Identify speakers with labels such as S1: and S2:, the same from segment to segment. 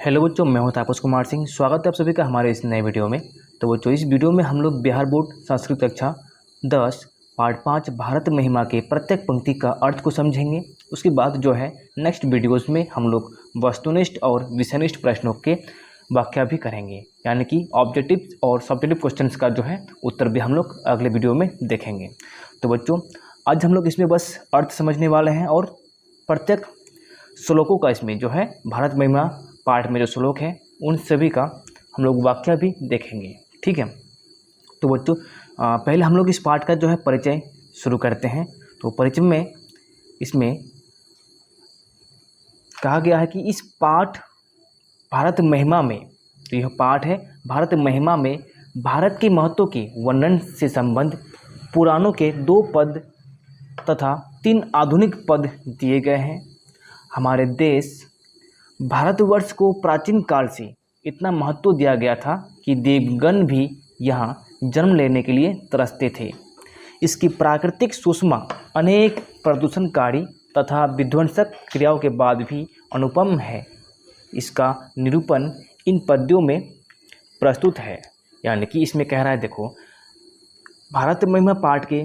S1: Hello बच्चों, मैं हूं तापस कुमार सिंह। स्वागत है आप सभी का हमारे इस नए वीडियो में। तो बच्चों, इस वीडियो में हम लोग बिहार बोर्ड संस्कृत कक्षा 10 पार्ट 5 भारत महिमा के प्रत्येक पंक्ति का अर्थ को समझेंगे। उसके बाद जो है नेक्स्ट वीडियोस में हम लोग वस्तुनिष्ठ और विषयनिष्ठ प्रश्नों के व्याख्या भी करेंगे, यानी कि ऑब्जेक्टिव और सब्जेक्टिव क्वेश्चंस का जो है उत्तर भी हम लोग अगले वीडियो में देखेंगे। तो बच्चों, आज हम लोग इसमें बस अर्थ समझने वाले हैं और प्रत्येक श्लोकों का इसमें जो है भारत महिमा पार्ट में जो श्लोक है उन सभी का हम लोग वाक्य भी देखेंगे। ठीक है, तो बच्चों पहले हम लोग इस पार्ट का जो है परिचय शुरू करते हैं। तो परिचय में इसमें कहा गया है कि इस पाठ भारत महिमा में, तो यह पाठ है भारत महिमा में भारत के महत्व के वर्णन से संबंध पुराणों के 2 पद तथा 3 आधुनिक पद दिए गए हैं। हमारे देश भारतवर्ष को प्राचीन काल से इतना महत्व दिया गया था कि देवगण भी यहाँ जन्म लेने के लिए तरसते थे। इसकी प्राकृतिक सुषमा अनेक प्रदूषणकारी तथा विध्वंसक क्रियाओं के बाद भी अनुपम है। इसका निरूपण इन पद्यों में प्रस्तुत है। यानी कि इसमें कह रहा है, देखो, भारत महिमा पाठ के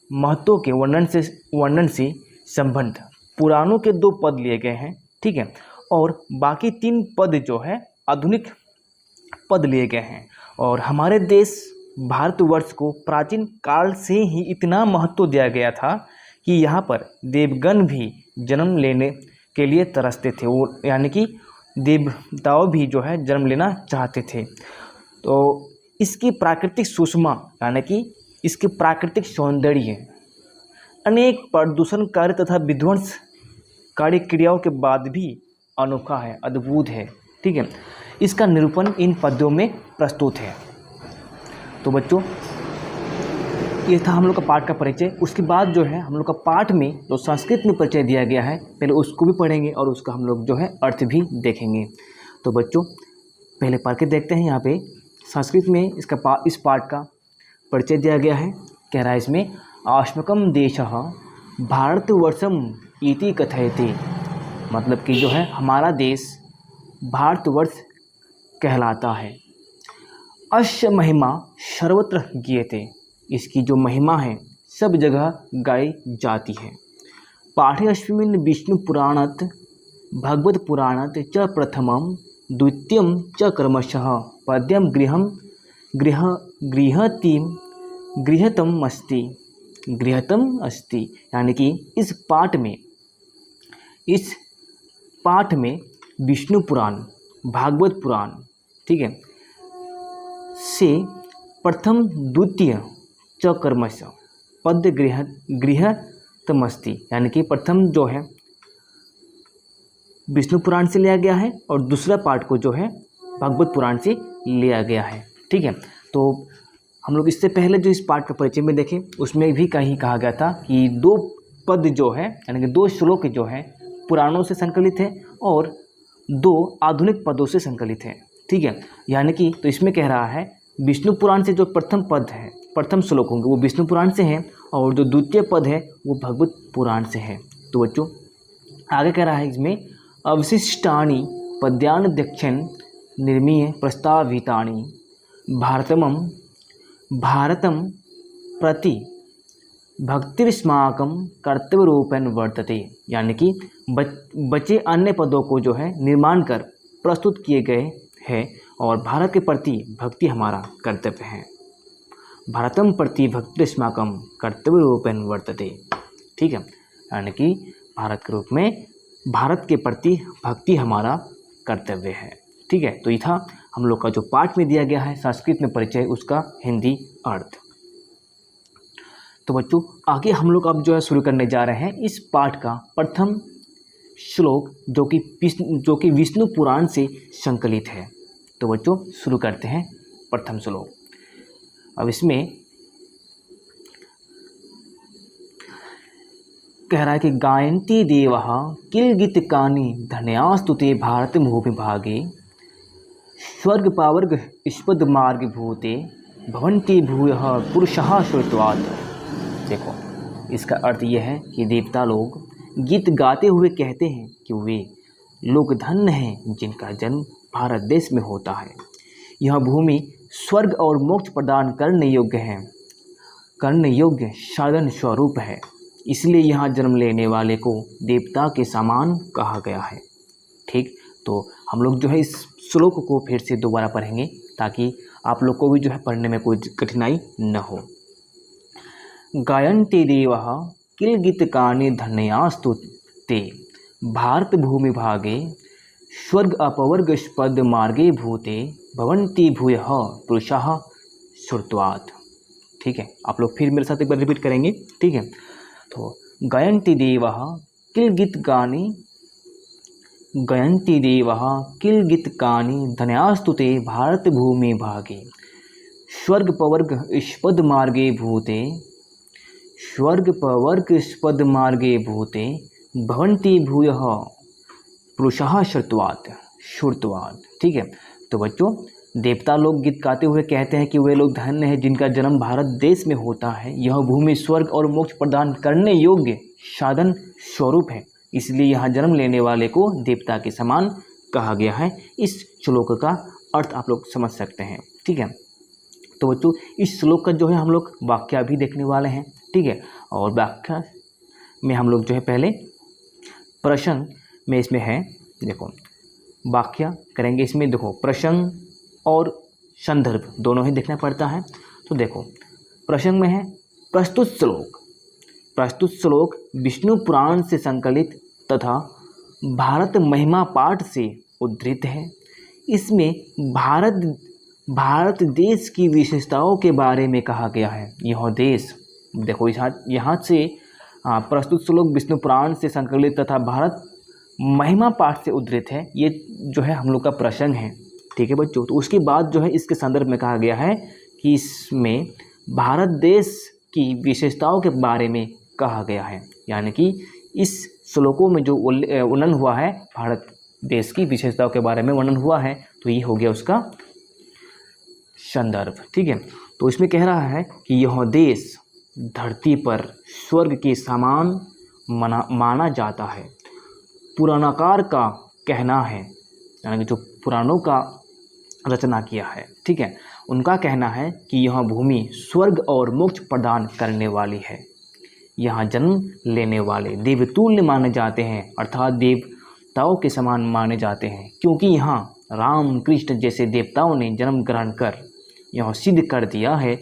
S1: महत्व के वर्णन से संबंध पुराणों के 2 पद लिए गए हैं। ठीक है, और बाकी 3 पद जो है आधुनिक पद लिए गए हैं। और हमारे देश भारतवर्ष को प्राचीन काल से ही इतना महत्व दिया गया था कि यहाँ पर देवगण भी जन्म लेने के लिए तरसते थे। वो यानी कि देवताओं भी जो है जन्म लेना चाहते थे। तो इसकी प्राकृतिक सुषमा यानी कि इसके प्राकृतिक सौंदर्य अनेक प्रदूषणकारी तथा विध्वंसकारी क्रियाओं के बाद भी अनोखा है, अद्भुत है। ठीक है, इसका निरूपण इन पद्यों में प्रस्तुत है। तो बच्चों, ये था हम लोग का पाठ का परिचय। उसके बाद जो है हम लोग का पाठ में जो संस्कृत में परिचय दिया गया है, पहले उसको भी पढ़ेंगे और उसका हम लोग जो है अर्थ भी देखेंगे। तो बच्चों, पहले पढ़ के देखते हैं। यहाँ पे संस्कृत में इस पाठ का परिचय दिया गया है। कह रहा है इसमें, अस्माकं देशः भारतवर्षम इति कथयते, मतलब कि जो है हमारा देश भारतवर्ष कहलाता है। अस्य महिमा सर्वत्र गीयते, इसकी जो महिमा है सब जगह गाई जाती है। पाठेऽस्मिन् विष्णु पुराणात् भगवत पुराणात् च प्रथमं द्वितीयं च क्रमशः पद्यं गृहतम अस्ति। यानी कि इस पाठ में विष्णु पुराण, भागवत पुराण, ठीक है, से प्रथम द्वितीय च कर्मश पद्य गृहतमस्ति। यानी कि प्रथम जो है विष्णु पुराण से लिया गया है और दूसरा पाठ को जो है भागवत पुराण से लिया गया है। ठीक है, तो हम लोग इससे पहले जो इस पाठ का परिचय में देखें उसमें भी कहीं कहा गया था कि 2 पद जो है, यानी कि 2 श्लोक जो है पुराणों से संकलित है और 2 आधुनिक पदों से संकलित है। ठीक है, यानी कि तो इसमें कह रहा है विष्णु पुराण से जो प्रथम पद है, प्रथम श्लोक होंगे वो विष्णु पुराण से हैं और जो द्वितीय पद है वो भगवत पुराण से है। तो बच्चों, आगे कह रहा है इसमें, अवशिष्टानि पद्यान्यक्षण निर्मीय प्रस्तावितानि भारतम प्रति भक्तिस्माकं कर्तव्य रूपेण वर्तते। यानी कि बचे अन्य पदों को जो है निर्माण कर प्रस्तुत किए गए हैं और भारत के प्रति भक्ति हमारा कर्तव्य है। भारतम प्रति भक्तिस्माकं कर्तव्य रूपेण वर्तते। ठीक है, यानी कि भारत के रूप में भारत के प्रति भक्ति हमारा कर्तव्य है। ठीक है, तो ये था हम लोग का जो पाठ में दिया गया है संस्कृत में परिचय, उसका हिंदी अर्थ। तो बच्चों, आगे हम लोग अब जो है शुरू करने जा रहे हैं इस पाठ का प्रथम श्लोक जो कि विष्णु पुराण से संकलित है। तो बच्चों, शुरू करते हैं प्रथम श्लोक। अब इसमें कह रहा है कि गायन्ति देवः किल गीतिकानि धन्यास्तुते भारत भूमिभागे स्वर्ग पावर्ग स्पद मार्ग भूते भवन्ति भूयः पुरुषः श्रुत्वात्। देखो, इसका अर्थ यह है कि देवता लोग गीत गाते हुए कहते हैं कि वे लोग धन्य हैं जिनका जन्म भारत देश में होता है। यह भूमि स्वर्ग और मोक्ष प्रदान करने योग्य है, करने योग्य साधन स्वरूप है। इसलिए यहाँ जन्म लेने वाले को देवता के समान कहा गया है। ठीक, तो हम लोग जो है इस श्लोक को फिर से दोबारा पढ़ेंगे ताकि आप लोग को भी जो है पढ़ने में कोई कठिनाई न हो। गायन्ति देवः किल गीतकानि धन्यास्तु ते भारत भूमि भागे स्वर्ग अपवर्गस्पद मार्गे भूते भवन्ति भूयः पुरुषाः श्रुत्वात्। ठीक है, आप लोग फिर मेरे साथ एक बार रिपीट करेंगे। ठीक है, तो गायन्ति देवः किल गीतकानि, गायन्ति देवः किल गीतकानि धन्यास्तु ते भारत भूमि भागे स्वर्ग पवर्ग स्पद मार्गे भूते, स्वर्ग पवर्ग स्पद मार्गे भूते भवन्ति भूयः पुरुषाः श्रुत्वात्। ठीक है, तो बच्चों देवता लोग गीत गाते हुए कहते हैं कि वे लोग धन्य हैं जिनका जन्म भारत देश में होता है। यह भूमि स्वर्ग और मोक्ष प्रदान करने योग्य साधन स्वरूप है। इसलिए यहाँ जन्म लेने वाले को देवता के समान कहा गया है। इस श्लोक का अर्थ आप लोग समझ सकते हैं। ठीक है, तो बच्चों इस श्लोक का जो है हम लोग व्याख्या भी देखने वाले हैं। ठीक है, और व्याख्या में हम लोग जो है पहले प्रश्न में इसमें है, देखो व्याख्या करेंगे इसमें। देखो प्रसंग और संदर्भ दोनों ही देखना पड़ता है। तो देखो प्रसंग में है प्रस्तुत श्लोक। प्रस्तुत श्लोक विष्णु पुराण से संकलित तथा भारत महिमा पाठ से उद्धृत है। इसमें भारत देश की विशेषताओं के बारे में कहा गया है। यह देश, देखो यहाँ से प्रस्तुत श्लोक विष्णु पुराण से संकलित तथा भारत महिमा पाठ से उद्धृत है। ये जो है हम लोग का प्रसंग है। ठीक है बच्चों, तो उसके बाद जो है इसके संदर्भ में कहा गया है कि इसमें भारत देश की विशेषताओं के बारे में कहा गया है। यानी कि इस श्लोकों में जो वर्णन हुआ है भारत देश की विशेषताओं के बारे में वर्णन हुआ है, तो ये हो गया उसका संदर्भ। ठीक है, तो इसमें कह रहा है कि यह देश धरती पर स्वर्ग के समान माना जाता है। पुराणकार का कहना है, यानी कि जो पुराणों का रचना किया है, ठीक है, उनका कहना है कि यह भूमि स्वर्ग और मोक्ष प्रदान करने वाली है। यहाँ जन्म लेने वाले देवतुल्य माने जाते हैं, अर्थात देवताओं के समान माने जाते हैं, क्योंकि यहाँ राम कृष्ण जैसे देवताओं ने जन्म ग्रहण कर यह सिद्ध कर दिया है।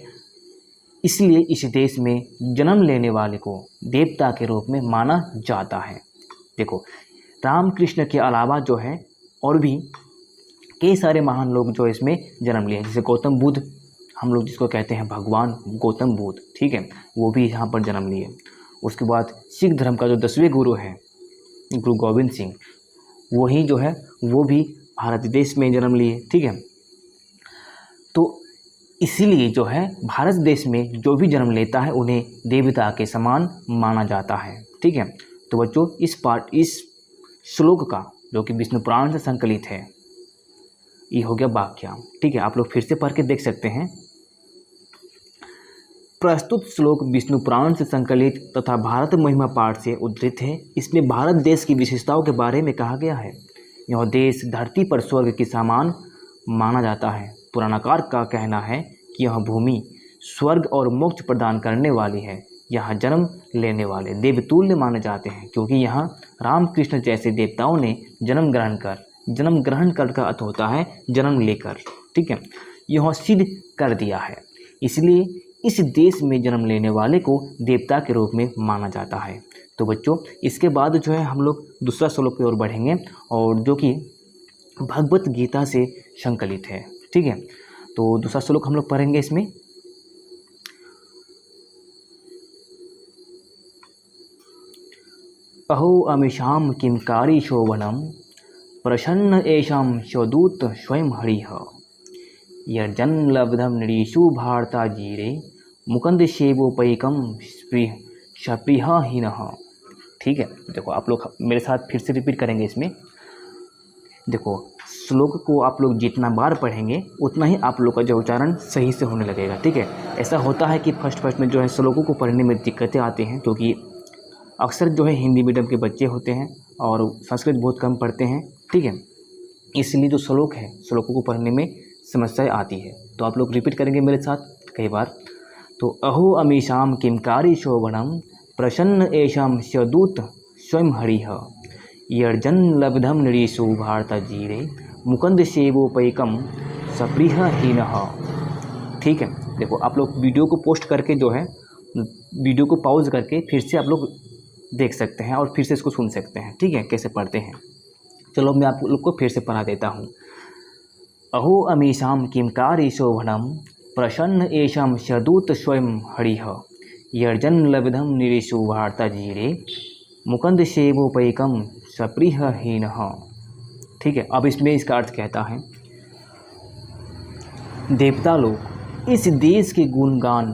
S1: इसलिए इस देश में जन्म लेने वाले को देवता के रूप में माना जाता है। देखो राम कृष्ण के अलावा जो है और भी कई सारे महान लोग जो इसमें जन्म लिए, जैसे गौतम बुद्ध, हम लोग जिसको कहते हैं भगवान गौतम बुद्ध, ठीक है, वो भी यहाँ पर जन्म लिए। उसके बाद सिख धर्म का जो 10वें गुरु है गुरु गोविंद सिंह, वही जो है वो भी भारत देश में जन्म लिए। ठीक है, तो इसीलिए जो है भारत देश में जो भी जन्म लेता है उन्हें देवता के समान माना जाता है। ठीक है, तो बच्चों इस श्लोक का जो कि विष्णु पुराण से संकलित है, ये हो गया व्याख्या। ठीक है, आप लोग फिर से पढ़ के देख सकते हैं। प्रस्तुत श्लोक विष्णु पुराण से संकलित तथा भारत महिमा पाठ से उद्धृत है। इसमें भारत देश की विशेषताओं के बारे में कहा गया है। यह देश धरती पर स्वर्ग के समान माना जाता है। पुराणकार का कहना है कि यह भूमि स्वर्ग और मोक्ष प्रदान करने वाली है। यहाँ जन्म लेने वाले देवतुल्य माने जाते हैं, क्योंकि यहाँ रामकृष्ण जैसे देवताओं ने जन्म ग्रहण कर का अर्थ होता है जन्म लेकर। ठीक है, यह सिद्ध कर दिया है। इसलिए इस देश में जन्म लेने वाले को देवता के रूप में माना जाता है। तो बच्चों इसके बाद जो है हम लोग दूसरा श्लोक की ओर बढ़ेंगे, और जो कि भगवत गीता से संकलित है। ठीक है, तो दूसरा श्लोक हम लोग पढ़ेंगे इसमें। अहो अमीशाम किमकारी शोभनम प्रसन्न एषाम स्वदूत स्वयं हरिः यर्जन लब्धम नृषु भारता जीरे मुकुंद सेवोपैकम स्पृहहीनः। ठीक है, देखो आप लोग मेरे साथ फिर से रिपीट करेंगे इसमें। देखो श्लोक को आप लोग जितना बार पढ़ेंगे उतना ही आप लोग का जो उच्चारण सही से होने लगेगा। ठीक है, ऐसा होता है कि फर्स्ट में जो है श्लोकों को पढ़ने में दिक्कतें आती हैं, क्योंकि अक्सर जो है हिंदी मीडियम के बच्चे होते हैं और संस्कृत बहुत कम पढ़ते हैं, ठीक है, इसलिए जो श्लोक है श्लोकों को पढ़ने में समस्याएं आती है। तो आप लोग रिपीट करेंगे मेरे साथ कई बार। तो अहो अमीशाम किमकारी शोभनम प्रसन्न एषाम स्यदूत स्वयं हरिः यर्जन लब्धम नृषु भारत जीरे मुकुंद सेवोपैकम सप्रिय हीनः। ठीक है, देखो आप लोग वीडियो को पोस्ट करके जो है वीडियो को पॉज करके फिर से आप लोग देख सकते हैं और फिर से इसको सुन सकते हैं, ठीक है, कैसे पढ़ते हैं। चलो मैं आप लोग को फिर से पढ़ा देता हूँ। अहो अमीशाम किमकारी शोभनम प्रसन्न एषाम स्यदूत स्वयं हरिः यर्जन लब्धम निरीशु भारत जीरे मुकुंद सेवोपैकम सप्रिय हीनः। ठीक है, अब इसमें इसका अर्थ कहता है, देवता लोग इस देश के गुणगान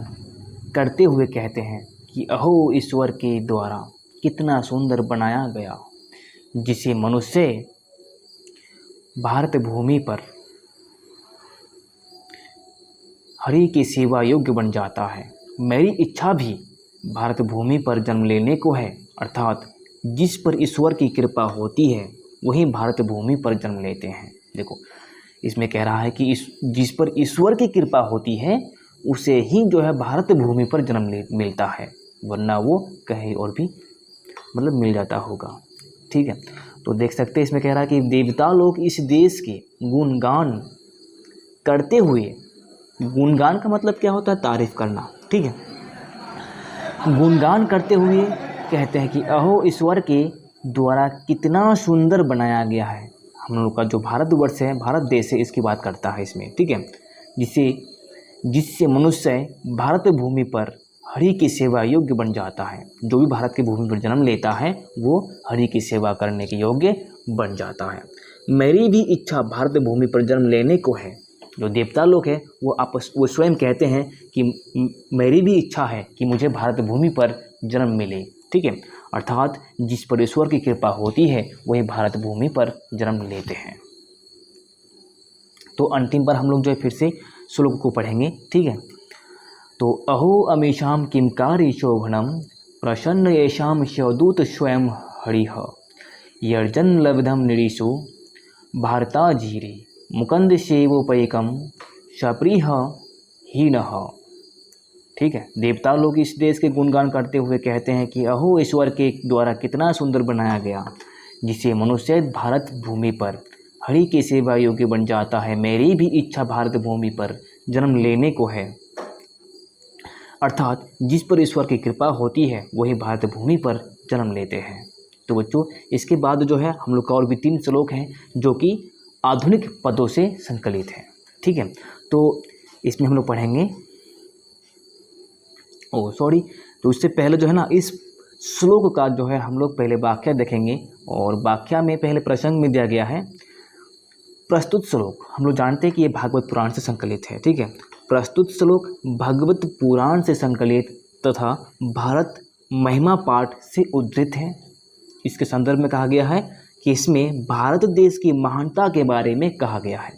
S1: करते हुए कहते हैं कि अहो ईश्वर के द्वारा कितना सुंदर बनाया गया, जिसे मनुष्य भारत भूमि पर हरि की सेवा योग्य बन जाता है। मेरी इच्छा भी भारत भूमि पर जन्म लेने को है, अर्थात जिस पर ईश्वर की कृपा होती है वही भारत भूमि पर जन्म लेते हैं। देखो इसमें कह रहा है कि जिस पर ईश्वर की कृपा होती है उसे ही जो है भारत भूमि पर जन्म मिलता है, वरना वो कहीं और भी मतलब मिल जाता होगा। ठीक है, तो देख सकते हैं इसमें कह रहा है कि देवता लोग इस देश के गुणगान करते हुए, गुणगान का मतलब क्या होता है, तारीफ करना, ठीक है, गुणगान करते हुए कहते हैं कि अहो ईश्वर के द्वारा कितना सुंदर बनाया गया है। हम लोग का जो भारतवर्ष है, भारत देश है, इसकी बात करता है इसमें, ठीक है, जिससे मनुष्य भारत भूमि पर हरि की सेवा योग्य बन जाता है। जो भी भारत की भूमि पर जन्म लेता है वो हरि की सेवा करने के योग्य बन जाता है। मेरी भी इच्छा भारत भूमि पर जन्म लेने को है। जो देवता लोग हैं वो स्वयं कहते हैं कि मेरी भी इच्छा है कि मुझे भारत भूमि पर जन्म मिले, ठीक है, अर्थात जिस पर ईश्वर की कृपा होती है वही भारत भूमि पर जन्म लेते हैं। तो अंतिम पर हम लोग जो है फिर से श्लोक को पढ़ेंगे, ठीक है। तो अहो अमीशाम किमकारी शोभनम प्रसन्न येषाम स्यदूत स्वयं हरिः यर्जन लब्धम निरीशु भारता जीरे मुकुंद सेवोपैकम सप्रिय हीनः। ठीक है, देवता लोग इस देश के गुणगान करते हुए कहते हैं कि अहो ईश्वर के द्वारा कितना सुंदर बनाया गया, जिसे मनुष्य भारत भूमि पर हरि की सेवा योग्य बन जाता है। मेरी भी इच्छा भारत भूमि पर जन्म लेने को है, अर्थात जिस पर ईश्वर की कृपा होती है वही भारत भूमि पर जन्म लेते हैं। तो बच्चों इसके बाद जो है हम लोग का और भी 3 श्लोक हैं जो कि आधुनिक पदों से संकलित हैं, ठीक है। तो इसमें हम लोग पढ़ेंगे, तो उससे पहले जो है ना इस श्लोक का जो है हम लोग पहले वाक्य देखेंगे, और वाक्य में पहले प्रसंग में दिया गया है प्रस्तुत श्लोक। हम लोग जानते हैं कि ये भागवत पुराण से संकलित है, ठीक है। प्रस्तुत श्लोक भागवत पुराण से संकलित तथा भारत महिमा पाठ से उद्धृत है। इसके संदर्भ में कहा गया है कि इसमें भारत देश की महानता के बारे में कहा गया है।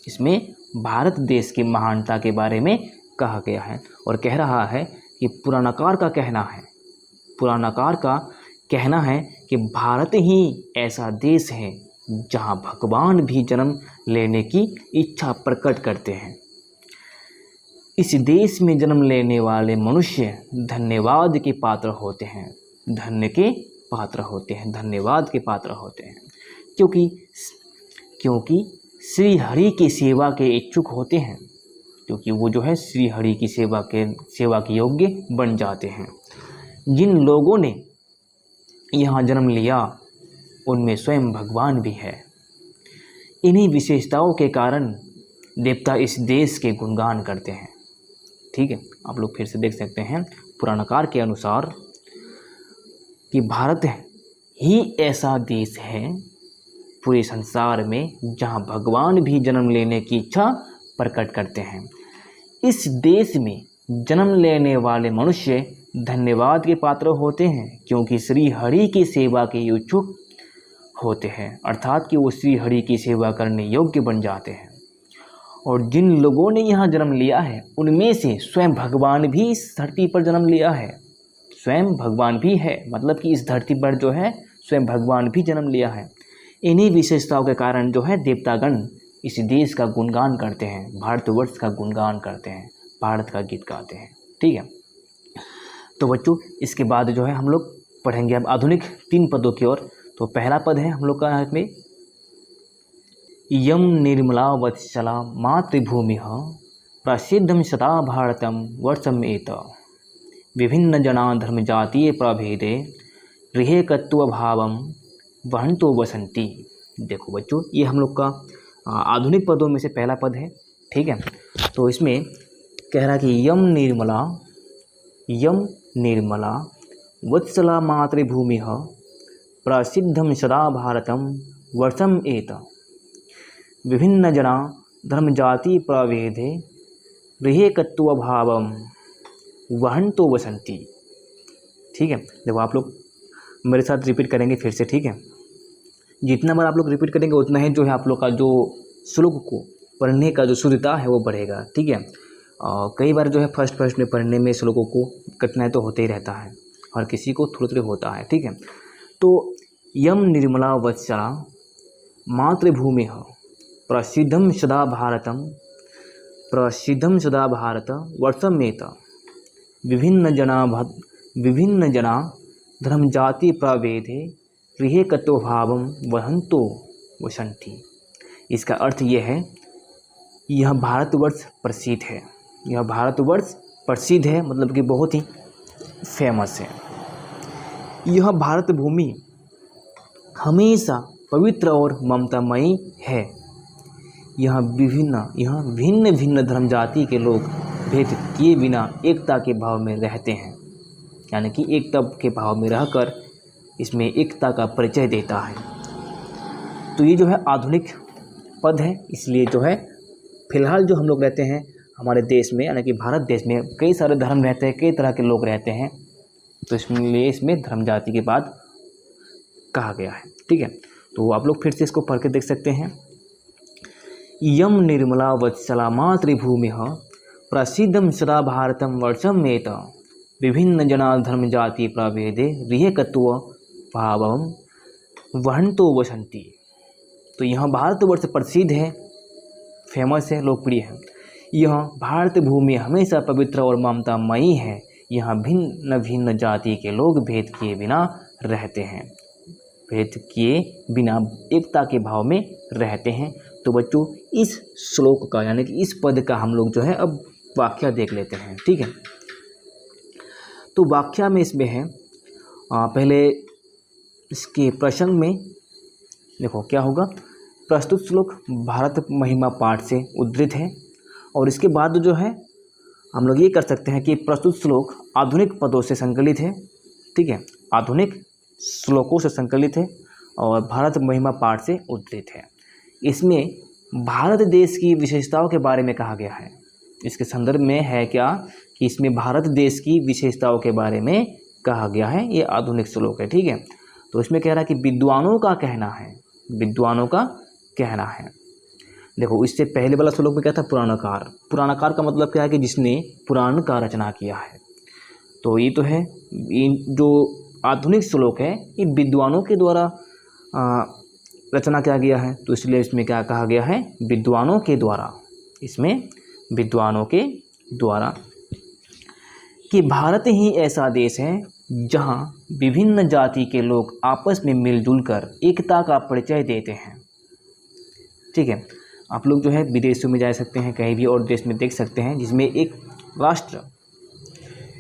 S1: इसमें भारत देश की महानता के बारे में कहा गया है और कह रहा है कि पुराणकार का कहना है कि भारत ही ऐसा देश है जहां भगवान भी जन्म लेने की इच्छा प्रकट करते हैं। इस देश में जन्म लेने वाले मनुष्य धन्यवाद के पात्र होते हैं, धन्यवाद के पात्र होते हैं, क्योंकि श्री हरि की सेवा के इच्छुक होते हैं, क्योंकि वो जो है श्री हरि की सेवा के योग्य बन जाते हैं। जिन लोगों ने यहाँ जन्म लिया उनमें स्वयं भगवान भी है। इन्हीं विशेषताओं के कारण देवता इस देश के गुणगान करते हैं, ठीक है। आप लोग फिर से देख सकते हैं पुराणकार के अनुसार कि भारत ही ऐसा देश है पूरे संसार में जहां भगवान भी जन्म लेने की इच्छा प्रकट करते हैं। इस देश में जन्म लेने वाले मनुष्य धन्यवाद के पात्र होते हैं, क्योंकि श्री हरि की सेवा के इच्छुक होते हैं, अर्थात कि वो श्री हरि की सेवा करने योग्य बन जाते हैं। और जिन लोगों ने यहाँ जन्म लिया है उनमें से स्वयं भगवान भी इस धरती पर जन्म लिया है। स्वयं भगवान भी है, मतलब कि इस धरती पर जो है स्वयं भगवान भी जन्म लिया है। इन्हीं विशेषताओं के कारण जो है देवतागण इस देश का गुणगान करते हैं, भारतवर्ष का गुणगान करते हैं, भारत का गीत गाते हैं। ठीक है, तो बच्चों इसके बाद जो है हम लोग पढ़ेंगे अब आधुनिक 3 पदों की ओर। तो पहला पद है हम लोग का इसमें यम निर्मला वत्सला मातृभूमि प्रसिद्धम सदा भारतम वर्षम एत विभिन्न जना धर्म जातीय प्रभेदे गृहेकत्व भावम वहंतो वसंती। देखो बच्चों ये हम लोग का आधुनिक पदों में से पहला पद है। ठीक है, तो इसमें कह रहा है कि यम निर्मला वत्सला मातृभूमि प्रसिद्धम सदा भारतम वर्षम एत विभिन्न जना धर्म जाति प्रभेदे गृहेकत्व भावम वहंतो वसंती। ठीक है, देखो आप लोग मेरे साथ रिपीट करेंगे फिर से। ठीक है, जितना बार आप लोग रिपीट करेंगे उतना ही जो है आप लोग का जो श्लोक को पढ़ने का जो शुद्धता है वो बढ़ेगा। ठीक है, कई बार जो है फर्स्ट में पढ़ने में श्लोकों को कठिनाई तो होते ही रहता है, हर किसी को थोड़ा थोड़ा होता है। ठीक है, तो यम निर्मला वत्सला मातृभूमि प्रसिद्धम सदा भारत वर्षमेत विभिन्न जना धर्म जाति प्रभेदे गृहेकत्व भावम वहंतो वसंती। इसका अर्थ यह है यह भारतवर्ष प्रसिद्ध है, यह भारतवर्ष प्रसिद्ध है मतलब कि बहुत ही फेमस है। यह भारत भूमि हमेशा पवित्र और ममतामयी है। यह भिन्न भिन्न धर्म जाति के लोग भेद किए बिना एकता के भाव में रहते हैं, यानी कि एकता के भाव में रहकर इसमें एकता का परिचय देता है। तो ये जो है आधुनिक पद है, इसलिए जो है फिलहाल जो हम लोग रहते हैं हमारे देश में यानी कि भारत देश में कई सारे धर्म रहते हैं, कई तरह के लोग रहते हैं, तो इसलिए इसमें धर्म जाति के बाद कहा गया है। ठीक है, तो आप लोग फिर से इसको पढ़ के देख सकते हैं। यम निर्मला वत्सला मातृभूमि प्रसिद्धम सदा भारतम वर्षमेत विभिन्न जना धर्म जाति प्रभेदे गृहेकत्व भावम वहंतो वसंती। तो यह भारतवर्ष प्रसिद्ध है, फेमस है, लोकप्रिय है। यह भारत भूमि हमेशा पवित्र और ममतामयी है। यहाँ भिन्न भिन्न जाति के लोग भेद किए बिना रहते हैं, भेद किए बिना एकता के भाव में रहते हैं। तो बच्चों इस श्लोक का यानी कि इस पद का हम लोग जो है अब वाक्य देख लेते हैं। ठीक है, तो वाक्य में इसमें है पहले इसके प्रसंग में देखो क्या होगा। प्रस्तुत श्लोक भारत महिमा पाठ से उद्धृत है और इसके बाद जो है हम लोग ये कर सकते हैं कि प्रस्तुत श्लोक आधुनिक पदों से संकलित है। ठीक है, आधुनिक श्लोकों से संकलित है और भारत महिमा पाठ से उद्धृत है। इसमें भारत देश की विशेषताओं के बारे में कहा गया है। इसके संदर्भ में है क्या कि इसमें भारत देश की विशेषताओं के बारे में कहा गया है। ये आधुनिक श्लोक है। ठीक है, तो इसमें कह रहा है कि विद्वानों का कहना है, विद्वानों का कहना है। देखो इससे पहले वाला श्लोक में क्या था, पुराणकार। पुराणकार का मतलब क्या है कि जिसने पुराण का रचना किया है। तो ये तो है, जो आधुनिक श्लोक है ये विद्वानों के द्वारा रचना किया गया है, तो इसलिए इसमें क्या कहा गया है, विद्वानों के द्वारा। इसमें विद्वानों के द्वारा कि भारत ही ऐसा देश है जहां विभिन्न जाति के लोग आपस में मिलजुल कर एकता का परिचय देते हैं। ठीक है, आप लोग जो है विदेशों में जा सकते हैं, कहीं भी और देश में देख सकते हैं जिसमें एक राष्ट्र,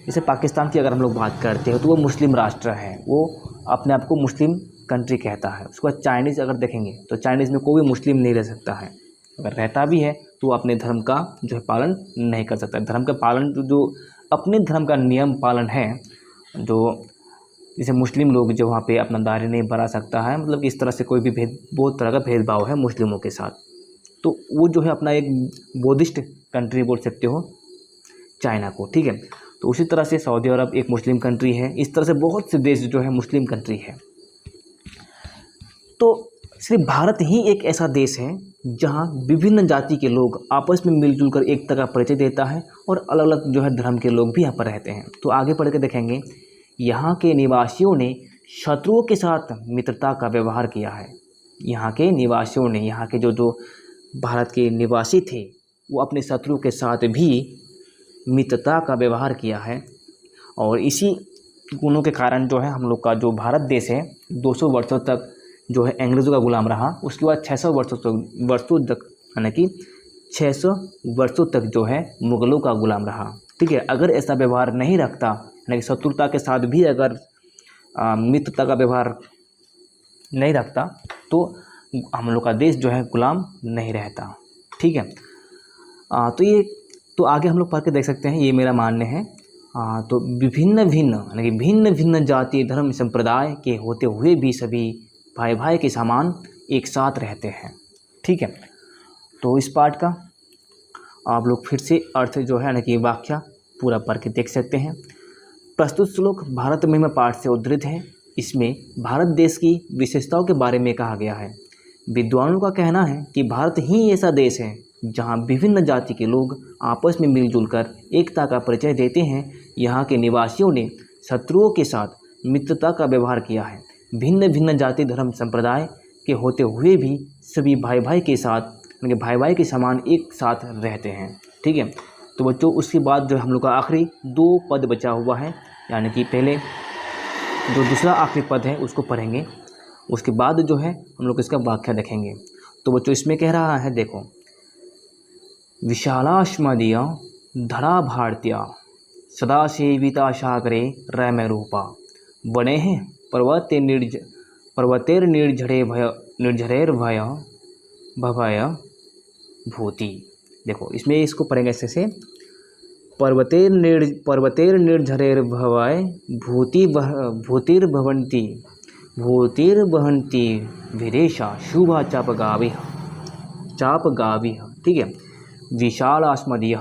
S1: जैसे पाकिस्तान की अगर हम लोग बात करते हैं तो वो मुस्लिम राष्ट्र है, वो अपने आप को मुस्लिम कंट्री कहता है। उसके बाद चाइनीज़ अगर देखेंगे तो चाइनीज़ में कोई भी मुस्लिम नहीं रह सकता है, अगर रहता भी है तो अपने धर्म का जो है पालन नहीं कर सकता। धर्म का पालन जो अपने धर्म का नियम पालन है, जो जैसे मुस्लिम लोग जो वहाँ पे अपना दायरे नहीं बढ़ा सकता है, मतलब इस तरह से कोई भी बहुत तरह का भेदभाव है मुस्लिमों के साथ, तो वो जो है अपना एक बुद्धिस्ट कंट्री बोल सकते हो चाइना को। ठीक है, तो उसी तरह से सऊदी अरब एक मुस्लिम कंट्री है। इस तरह से बहुत से देश जो है मुस्लिम कंट्री है। तो सिर्फ भारत ही एक ऐसा देश है जहाँ विभिन्न जाति के लोग आपस में मिलजुल कर एकता का परिचय देता है और अलग अलग जो है धर्म के लोग भी यहाँ पर रहते हैं। तो आगे पढ़ के देखेंगे, यहाँ के निवासियों ने शत्रुओं के साथ मित्रता का व्यवहार किया है। यहाँ के निवासियों ने, यहाँ के जो भारत के निवासी थे, वो अपने शत्रुओं के साथ भी मित्रता का व्यवहार किया है। और इसी गुणों के कारण जो है हम लोग का जो भारत देश है 200 वर्षों तक जो है अंग्रेज़ों का गुलाम रहा। उसके बाद 600 वर्षों तक यानी कि 600 वर्षों तक जो है मुग़लों का गुलाम रहा। ठीक है, अगर ऐसा व्यवहार नहीं रखता, यानी कि शत्रुता के साथ भी अगर मित्रता का व्यवहार नहीं रखता, तो हम लोग का देश जो है गुलाम नहीं रहता। ठीक है, तो आगे हम लोग पढ़ के देख सकते हैं, ये मेरा मानना है। तो भिन्न भिन्न जाति धर्म संप्रदाय के होते हुए भी सभी भाई भाई के समान एक साथ रहते हैं। ठीक है, तो इस पाठ का आप लोग फिर से अर्थ जो है यानी कि व्याख्या पूरा पढ़ के देख सकते हैं। प्रस्तुत श्लोक भारत महिमा पाठ से उद्धृत है। इसमें भारत देश की विशेषताओं के बारे में कहा गया है। विद्वानों का कहना है कि भारत ही ऐसा देश है जहां विभिन्न जाति के लोग आपस में मिलजुल कर एकता का परिचय देते हैं। यहाँ के निवासियों ने शत्रुओं के साथ मित्रता का व्यवहार किया है। भिन्न भिन्न जाति धर्म संप्रदाय के होते हुए भी सभी भाई भाई के साथ, यानी भाई भाई के समान एक साथ रहते हैं। ठीक है, तो बच्चों उसके बाद जो हम लोग का आखिरी 2 पद बचा हुआ है, यानी कि पहले जो दूसरा आखिरी पद है उसको पढ़ेंगे, उसके बाद जो है हम लोग इसका व्याख्या देखेंगे। तो बच्चों इसमें कह रहा है, देखो, विशालाश्मदीय धरा भारतीय सदा सेविता सागरे रैम रूपा बने हैं पर्वतेर निर्झरेर भय भवय भूति। देखो इसमें इसको पढ़ेंगे ऐसे से, पर्वतेर निर्झरेर भवय भूतिर्भवन्ति वीरेशा शुभा चापगाविह। ठीक है, विशाल आश्मदीय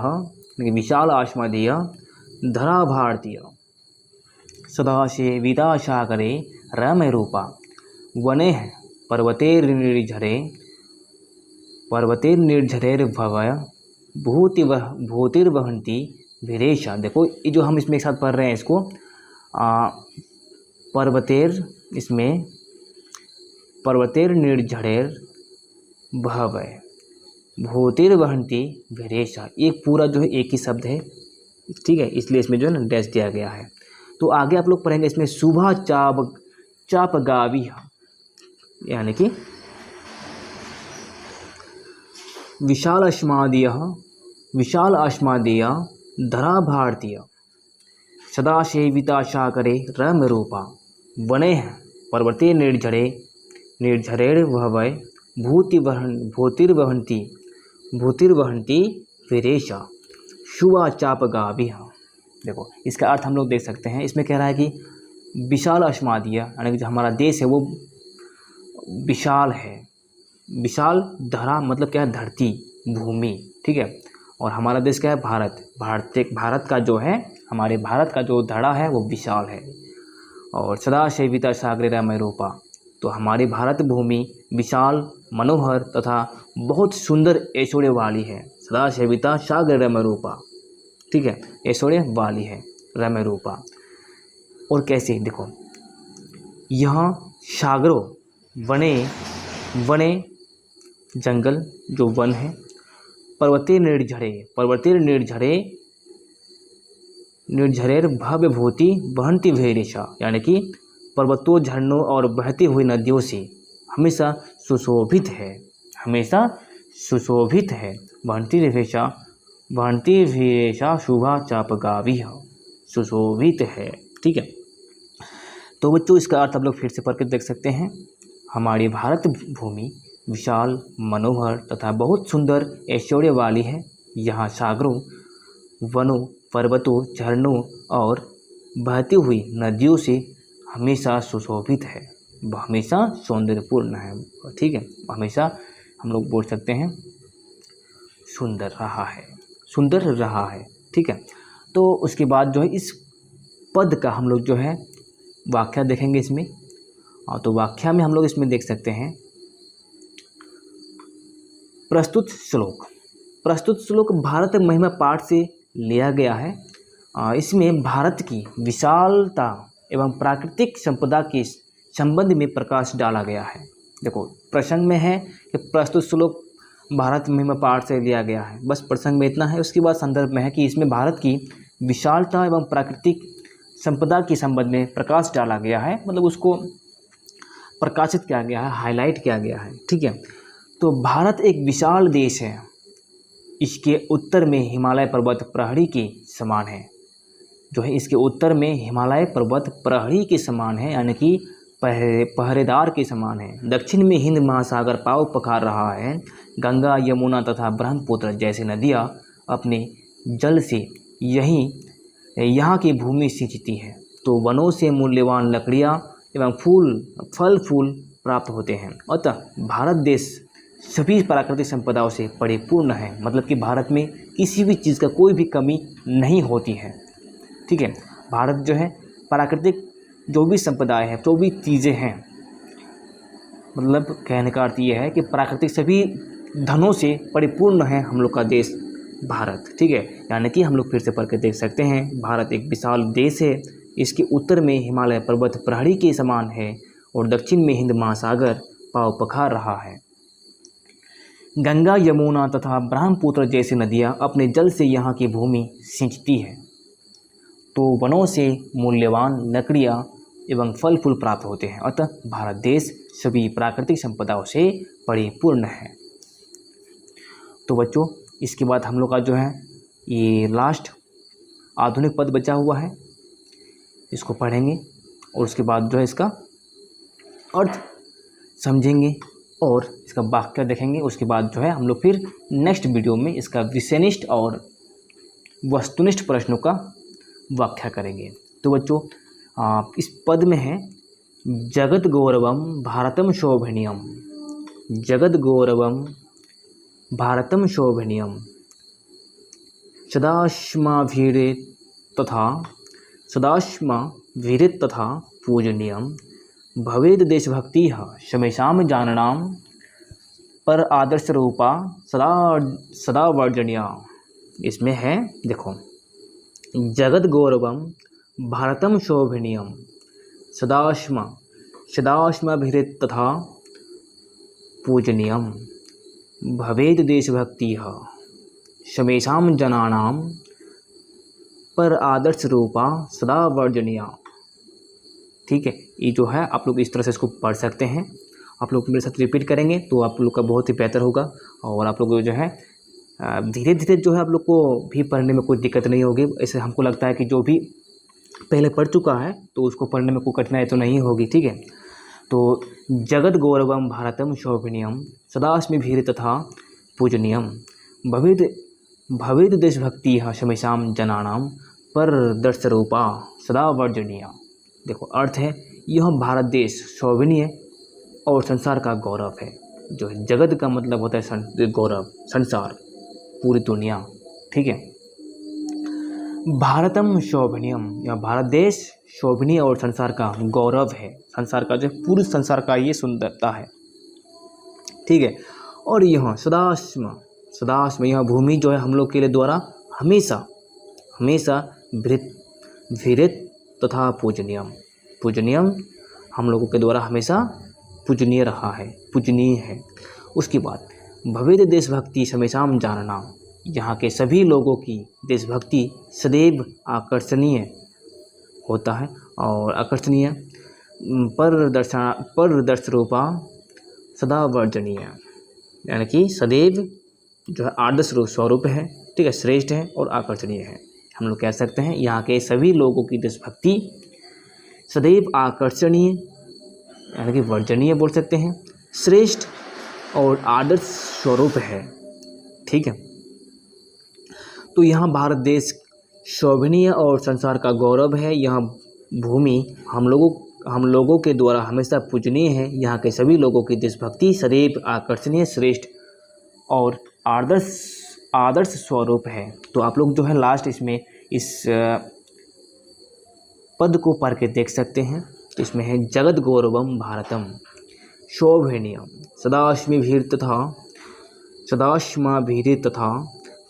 S1: धरा भारतीय सदा सेविता सागरे रम रूपा वने पर्वतेर निर्झरेर भवय भूतिर्वहन्ति वीरेशा। देखो ये जो हम इसमें एक साथ पढ़ रहे हैं इसको, पर्वतेर निर्झरेर भवय भूतिर्वहन्ति वीरेशा, एक पूरा जो है एक ही शब्द है। ठीक है, इसलिए इसमें जो है ना डैश दिया गया है। तो आगे आप लोग पढ़ेंगे इसमें शुभा चापगाविह, यानी कि विशाल आश्मादीय धरा भारतीय सदा सेविता सागरे रम रूपा वने पर्वते निर्झरेर भवय भूतिर्वहन्ति वीरेशा शुभा चापगाविह। देखो इसका अर्थ हम लोग देख सकते हैं। इसमें कह रहा है कि विशाल आश्मादीय यानी कि जो हमारा देश है वो विशाल है। विशाल धरा मतलब क्या है, धरती, भूमि। ठीक है, और हमारा देश क्या है, भारत का जो है, हमारे भारत का जो धड़ा है वो विशाल है। और सदा सेविता सागरे रम रूपा, तो हमारी भारत भूमि विशाल, मनोहर तथा बहुत सुंदर ऐश्वर्य वाली है। सदा सेविता सागरे रम रूपा, ठीक है, ऐश्वर्य वाली है, रम रूपा। और कैसे, देखो यहाँ सागरों वने जंगल जो वन है, पर्वते निर्झरेर भव्य भूति बहंती भैरेशा, यानी कि पर्वतों, झरनों और बहती हुई नदियों से हमेशा सुशोभित है। बहंती भैरेशा शुभा चापगाविह, सुशोभित है। ठीक है, तो बच्चों इसका अर्थ आप लोग फिर से पढ़ के देख सकते हैं। हमारी भारत भूमि विशाल, मनोहर तथा बहुत सुंदर ऐश्वर्य वाली है। यहाँ सागरों, वनों, पर्वतों, झरनों और बहती हुई नदियों से हमेशा सुशोभित है, हमेशा सौंदर्यपूर्ण है। ठीक है, हमेशा हम लोग बोल सकते हैं सुंदर रहा है। ठीक है, तो उसके बाद जो है इस पद का हम लोग जो है व्याख्या देखेंगे इसमें। तो व्याख्या में हम लोग इसमें देख सकते हैं प्रस्तुत श्लोक भारत महिमा पाठ से लिया गया है। इसमें भारत की विशालता एवं प्राकृतिक संपदा के संबंध में प्रकाश डाला गया है। देखो प्रसंग में है कि प्रस्तुत श्लोक भारत महिमा पाठ से लिया गया है, बस प्रसंग में इतना है। उसके बाद संदर्भ में है कि इसमें भारत की विशालता एवं प्राकृतिक संपदा के संबंध में प्रकाश डाला गया है, मतलब उसको प्रकाशित किया गया है, हाईलाइट किया गया है। ठीक है, तो भारत एक विशाल देश है। इसके उत्तर में हिमालय पर्वत प्रहरी के समान है, जो है इसके उत्तर में हिमालय पर्वत प्रहरी के समान है, यानी कि पहरेदार के समान है। दक्षिण में हिंद महासागर पाव पखार रहा है। गंगा, यमुना तथा ब्रह्मपुत्र जैसी नदियाँ अपने जल से यहाँ की भूमि सिंचती है। तो वनों से मूल्यवान लकड़ियाँ एवं फल फूल प्राप्त होते हैं। अतः भारत देश सभी प्राकृतिक संपदाओं से परिपूर्ण है, मतलब कि भारत में किसी भी चीज़ का कोई भी कमी नहीं होती है। ठीक है, भारत जो है प्राकृतिक जो भी संपदाएं हैं, जो भी चीज़ें हैं, मतलब कहने का अर्थ ये है कि प्राकृतिक सभी धनों से परिपूर्ण है हम लोग का देश भारत। ठीक है, यानी कि हम लोग फिर से पढ़ के देख सकते हैं, भारत एक विशाल देश है। इसके उत्तर में हिमालय पर्वत प्रहरी के समान है और दक्षिण में हिंद महासागर पाव पखार रहा है। गंगा, यमुना तथा ब्रह्मपुत्र जैसी नदियाँ अपने जल से यहाँ की भूमि सिंचती है। तो वनों से मूल्यवान लकड़ियाँ एवं फल फूल प्राप्त होते हैं। अतः भारत देश सभी प्राकृतिक संपदाओं से परिपूर्ण है। तो बच्चों, इसके बाद हम लोग का जो है ये लास्ट आधुनिक पद बचा हुआ है, इसको पढ़ेंगे और उसके बाद जो है इसका अर्थ समझेंगे और इसका वाक्य देखेंगे। उसके बाद जो है हम लोग फिर नेक्स्ट वीडियो में इसका विषयनिष्ठ और वस्तुनिष्ठ प्रश्नों का व्याख्या करेंगे। तो बच्चों, इस पद में है जगत गौरवम भारतम शोभनीयम। जगत गौरवम भारतम शोभनीयम सदाश्माभिरित तथा पूजनीयम भवेद देशभक्ति शमेशाम जाननाम पर आदर्श रूपा सदा वर्जनीया। इसमें है देखो, जगत गौरवम भारतम शोभनीयम सदाश्माभिरित तथा पूजनीयम भवेद देशभक्ति शमेशाम जनानाम पर आदर्श रूपा सदा वर्जनीया। ठीक है, ये जो है आप लोग इस तरह से इसको पढ़ सकते हैं। आप लोग मेरे साथ रिपीट करेंगे तो आप लोग का बहुत ही बेहतर होगा और आप लोग जो है धीरे धीरे जो है आप लोग को भी पढ़ने में कोई दिक्कत नहीं होगी। ऐसे हमको लगता है कि जो भी पहले पढ़ चुका है तो उसको पढ़ने में कोई कठिनाई तो नहीं होगी। ठीक है, तो जगत गौरवम भारतम शोभनीयम सदास्मिभिर तथा पूजनीयम भवेद देशभक्ति शमेशाम जनानाम पर दर्शरूपा सदा वर्जनीया। देखो अर्थ है, यह भारत देश शोभनीय और संसार का गौरव है। जो है जगत का मतलब होता है गौरव, संसार, पूरी दुनिया। ठीक है, भारतम शोभनीयम, यह भारत देश शोभनीय और संसार का गौरव है। संसार का जो पूरे संसार का ये सुंदरता है। ठीक है, और यह सदाश्म यह भूमि जो है हम लोग के लिए द्वारा हमेशा भृत तथा पूजनीयम हम लोगों के द्वारा हमेशा पूजनीय रहा है, पूजनीय है। उसके बाद भवेद देशभक्ति शमेशाम जानना, यहाँ के सभी लोगों की देशभक्ति सदैव आकर्षणीय होता है और आकर्षणीय पर दर्श रूपा सदा वर्जनीय, यानी कि सदैव जो है आदर्श स्वरूप है। ठीक है, श्रेष्ठ है और आकर्षणीय है। हम लोग कह सकते हैं यहाँ के सभी लोगों की देशभक्ति सदैव आकर्षणीय यानी कि वर्जनीय बोल सकते हैं, श्रेष्ठ और आदर्श स्वरूप है। ठीक है, तो यहाँ भारत देश शोभनीय और संसार का गौरव है। यह भूमि हम लोगों के द्वारा हमेशा पूजनीय है। यहाँ के सभी लोगों की देशभक्ति सदैव आकर्षणीय, श्रेष्ठ और आदर्श स्वरूप है। तो आप लोग जो है लास्ट इसमें इस पद को पढ़ के देख सकते हैं। इसमें है जगत गौरवम भारतम शोभनीयम सदाश्माभिर तथा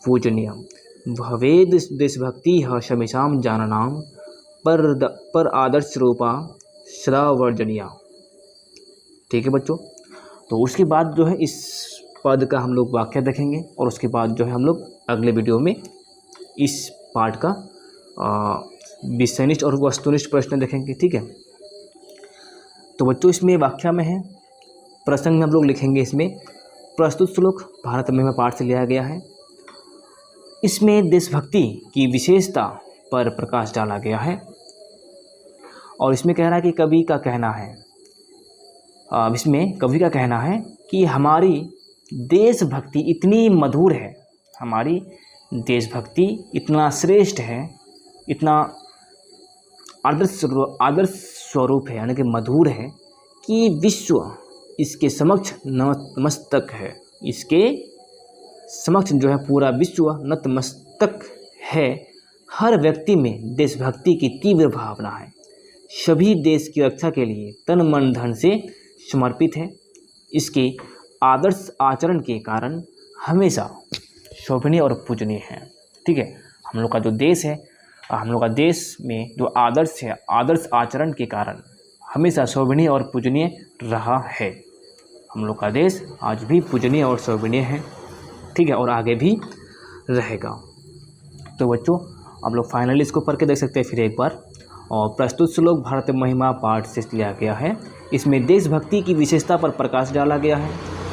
S1: पूजनीयम भवेद देशभक्ति शमेशाम जाननाम पर आदर्श रूपा श्रावर्जनिया। ठीक है बच्चों, तो उसके बाद जो है इस पद का हम लोग वाक्य देखेंगे और उसके बाद जो है हम लोग अगले वीडियो में इस पाठ का विषयनिष्ठ और वस्तुनिष्ठ प्रश्न देखेंगे। ठीक है, तो बच्चों इसमें वाक्य में है, प्रसंग में हम लोग लिखेंगे। इसमें प्रस्तुत श्लोक भारत महिमा पाठ से लिया गया है। इसमें देशभक्ति की विशेषता पर प्रकाश डाला गया है और इसमें कह रहा है कि कवि का कहना है, इसमें कवि का कहना है कि हमारी देशभक्ति इतनी मधुर है, हमारी देशभक्ति इतना श्रेष्ठ है, इतना आदर्श स्वरूप है, यानी कि मधुर है कि विश्व इसके समक्ष नतमस्तक है। इसके समक्ष जो है पूरा विश्व नतमस्तक है। हर व्यक्ति में देशभक्ति की तीव्र भावना है, सभी देश की रक्षा के लिए तन मन धन से समर्पित है। इसके आदर्श आचरण के कारण हमेशा शोभनीय और पूजनीय है। ठीक है, हम लोग का जो देश है, हम लोग का देश में जो आदर्श है, आदर्श आचरण के कारण हमेशा शोभनीय और पूजनीय रहा है। हम लोग का देश आज भी पूजनीय और शोभनीय है। ठीक है, और आगे भी रहेगा। तो बच्चों आप लोग फाइनली इसको पढ़ के देख सकते हैं फिर एक बार। और प्रस्तुत श्लोक भारत महिमा पाठ से लिया गया है। इसमें देशभक्ति की विशेषता पर प्रकाश डाला गया है।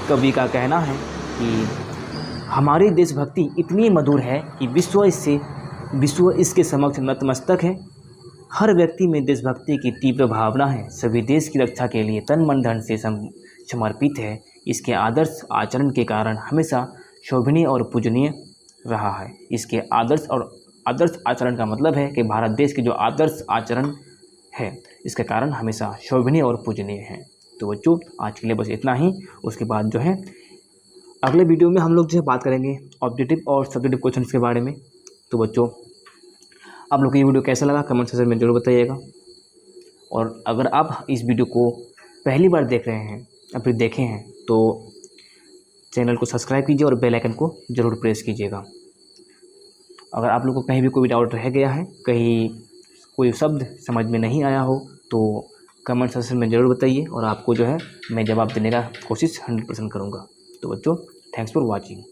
S1: कवि का कहना है कि हमारी देशभक्ति इतनी मधुर है कि विश्व इसके समक्ष नतमस्तक है। हर व्यक्ति में देशभक्ति की तीव्र भावना है, सभी देश की रक्षा के लिए तन मन धन से समर्पित है। इसके आदर्श आचरण के कारण हमेशा शोभनीय और पूजनीय रहा है। इसके आदर्श आचरण का मतलब है कि भारत देश के जो आदर्श आचरण है, इसके कारण हमेशा शोभनीय और पूजनीय है। तो बच्चों आज के लिए बस इतना ही। उसके बाद जो है अगले वीडियो में हम लोग जो है बात करेंगे ऑब्जेक्टिव और सब्जेक्टिव क्वेश्चंस के बारे में। तो बच्चों आप लोग को ये वीडियो कैसा लगा कमेंट सेक्शन में जरूर बताइएगा। और अगर आप इस वीडियो को पहली बार देख रहे हैं या फिर देखे हैं तो चैनल को सब्सक्राइब कीजिए और बेल आइकन को ज़रूर प्रेस कीजिएगा। अगर आप लोग को कहीं भी कोई डाउट रह गया है, कहीं कोई शब्द समझ में नहीं आया हो तो कमेंट सेक्शन में ज़रूर बताइए और आपको जो है मैं जवाब देने का कोशिश 100% करूँगा। तो बच्चों थैंक्स फॉर वॉचिंग।